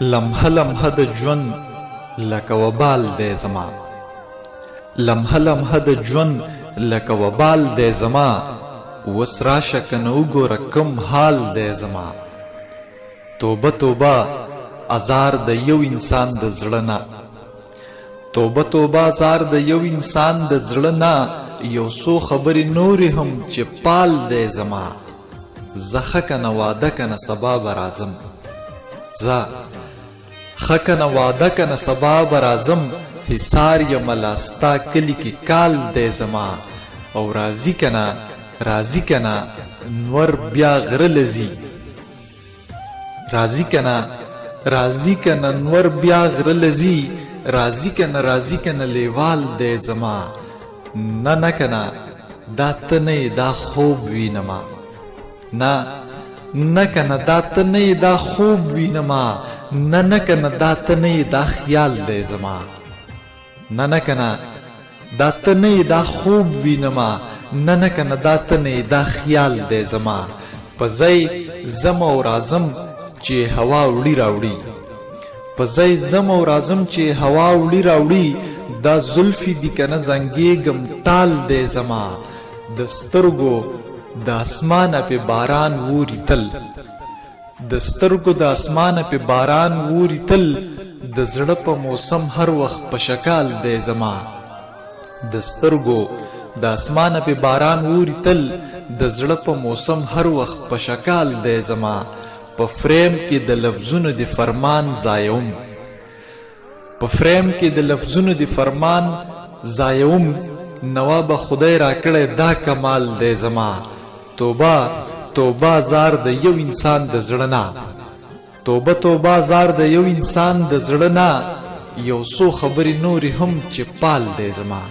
لمحه لمحه د ژوند لکه وبال دی زما، لمحه لمحه د ژوند لکه وبال دی زما، وس راشه کنه وګوره کوم حال دی زما. توبه توبه ازار د یو انسان د زړه نه، توبه توبه ازار د یو انسان د زړه نه، یو څو خبرې نورې هم چې پال دی زما. زه ښه کنه واده کنه سبا به راځم، زه ښه کنه واده کنه سبا به راځم، حصار یمه لا ستا کلي کې کال دی زما. او راځي کنه راځي کنه نور بیا غره لځي، راځي کنه راځي کنه نور بیا غره لځي، راځي کنه لیوال دی زما. نه نه کنه دا ته نه دا خوب وینما، نه نه کنه دا ته نه دا خوب وینما، نه نه کنه دا ته نه دا خیال دی زما. نه نه کنه دا ته نه دا خوب وینما، نه نه کنه دا ته نه دا خیال دی زما. په ځای زم او راځم چې هوا وړي راوړي، په ځای زم او راځم چې هوا وړي راوړي، دا زلفې دي کنه زنګېږم ټال دی زما. د سترګو د اسمانه په باران ووري تل، د سترګو د اسمانه په باران ووري تل، د زړه په موسم هر وخت په شکال دی زما. د سترګو د اسمانه په باران ووري تل، د زړه په موسم هر وخت په شکال دی زما. په فریم کې د لفظونو د فرمان ځایوم، په فریم کې د لفظونو د فرمان ځایوم، نوا به خدای راکړی دا کمال دی زما. توبه توبه زار د یو انسان د زړه نه، توبه توبه زار د یو انسان د زړه نه، یو څو خبرې نورې هم چې پال دی زما.